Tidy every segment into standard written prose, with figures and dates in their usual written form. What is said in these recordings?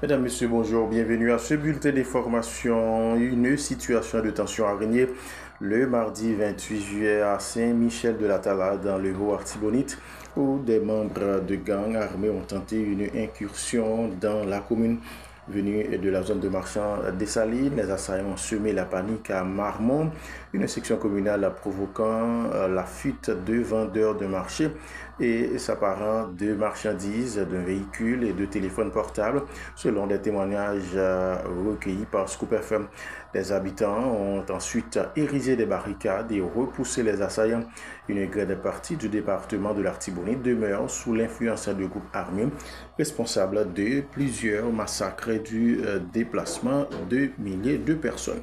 Mesdames, Messieurs, bonjour, bienvenue à ce bulletin d'information. Une situation de tension a régné le mardi 28 juillet à Saint-Michel-de-la-Tala dans le Haut-Artibonite où des membres de gangs armés ont tenté une incursion dans la commune. Venus de la zone de marchand des Salines, les assaillants ont semé la panique à Marmont, une section communale provoquant la fuite de vendeurs de marché et s'apparent de marchandises, d'un véhicule et de téléphones portables, selon des témoignages recueillis par Scoop FM. Les habitants ont ensuite érigé des barricades et repoussé les assaillants. Une grande partie du département de l'Artibonite demeure sous l'influence de groupes armés responsables de plusieurs massacres et du déplacement de milliers de personnes.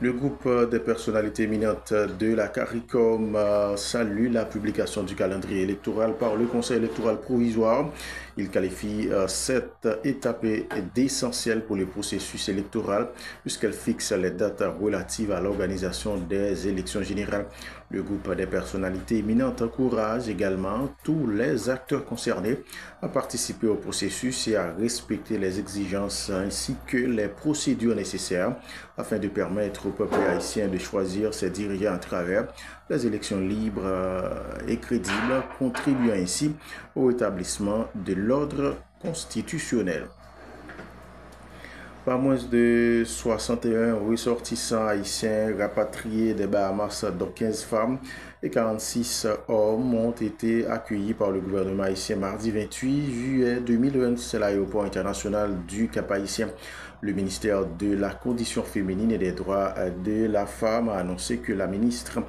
Le groupe des personnalités éminentes de la CARICOM salue la publication du calendrier électoral par le Conseil électoral provisoire. Il qualifie cette étape d'essentielle pour le processus électoral puisqu'elle fixe les dates relatives à l'organisation des élections générales. Le groupe des personnalités éminentes encourage également tous les acteurs concernés à participer au processus et à respecter les exigences ainsi que les procédures nécessaires afin de permettre au peuple haïtien de choisir ses dirigeants à travers les élections libres et crédibles, contribuant ainsi au rétablissement de l'ordre constitutionnel. Pas moins de 61 ressortissants haïtiens rapatriés des Bahamas, dont 15 femmes et 46 hommes, ont été accueillis par le gouvernement haïtien mardi 28 juillet 2026 à l'aéroport international du Cap-Haïtien. Le ministère de la Condition féminine et des droits de la femme a annoncé que la ministre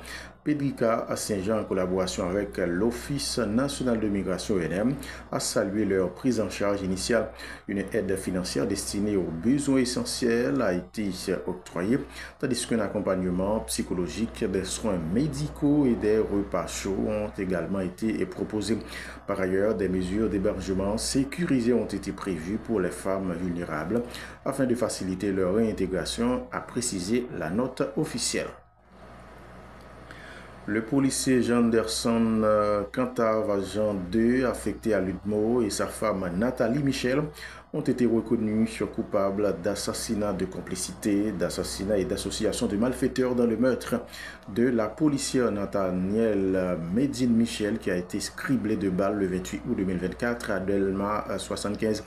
Pedrika Saint-Jean, en collaboration avec l'Office national de migration ONM, a salué leur prise en charge initiale. Une aide financière destinée aux besoins essentiels a été octroyée, tandis qu'un accompagnement psychologique, des soins médicaux et des repas chauds ont également été proposés. Par ailleurs, des mesures d'hébergement sécurisées ont été prévues pour les femmes vulnérables afin de faciliter leur réintégration, a précisé la note officielle. Le policier Janderson Cantavajan II, affecté à l'UDMO, et sa femme Nathalie Michel ont été reconnus coupables d'assassinat de complicité, d'assassinat et d'association de malfaiteurs dans le meurtre de la policière Nathaniel Medine Michel qui a été criblée de balles le 28 août 2024 à Delma 75.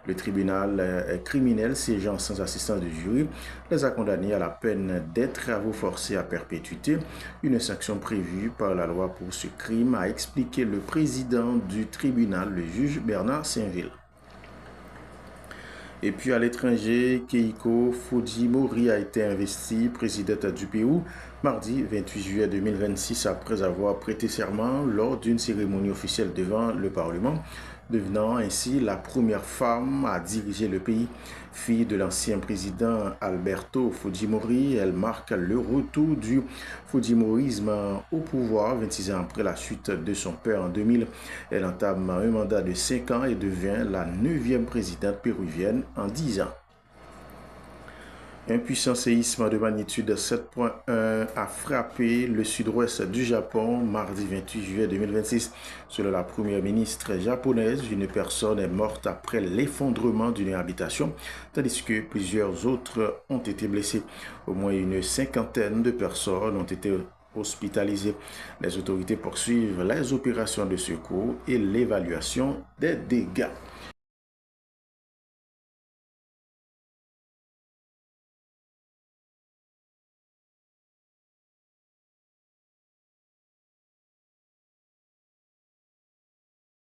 Le tribunal criminel, siégeant sans assistance de jury, les a condamnés à la peine des travaux forcés à perpétuité, une sanction prévue par la loi pour ce crime, a expliqué le président du tribunal, le juge Bernard Saint-Ville. Et puis à l'étranger, Keiko Fujimori a été investie présidente du Pérou mardi 28 juillet 2026 après avoir prêté serment lors d'une cérémonie officielle devant le Parlement, devenant ainsi la première femme à diriger le pays. Fille de l'ancien président Alberto Fujimori, elle marque le retour du Fujimorisme au pouvoir 26 ans après la chute de son père en 2000. Elle entame un mandat de 5 ans et devient la 9e présidente péruvienne en 10 ans. Un puissant séisme de magnitude 7,1 a frappé le sud-ouest du Japon mardi 28 juillet 2026. Selon la première ministre japonaise, une personne est morte après l'effondrement d'une habitation, tandis que plusieurs autres ont été blessés. Au moins une cinquantaine de personnes ont été hospitalisées. Les autorités poursuivent les opérations de secours et l'évaluation des dégâts.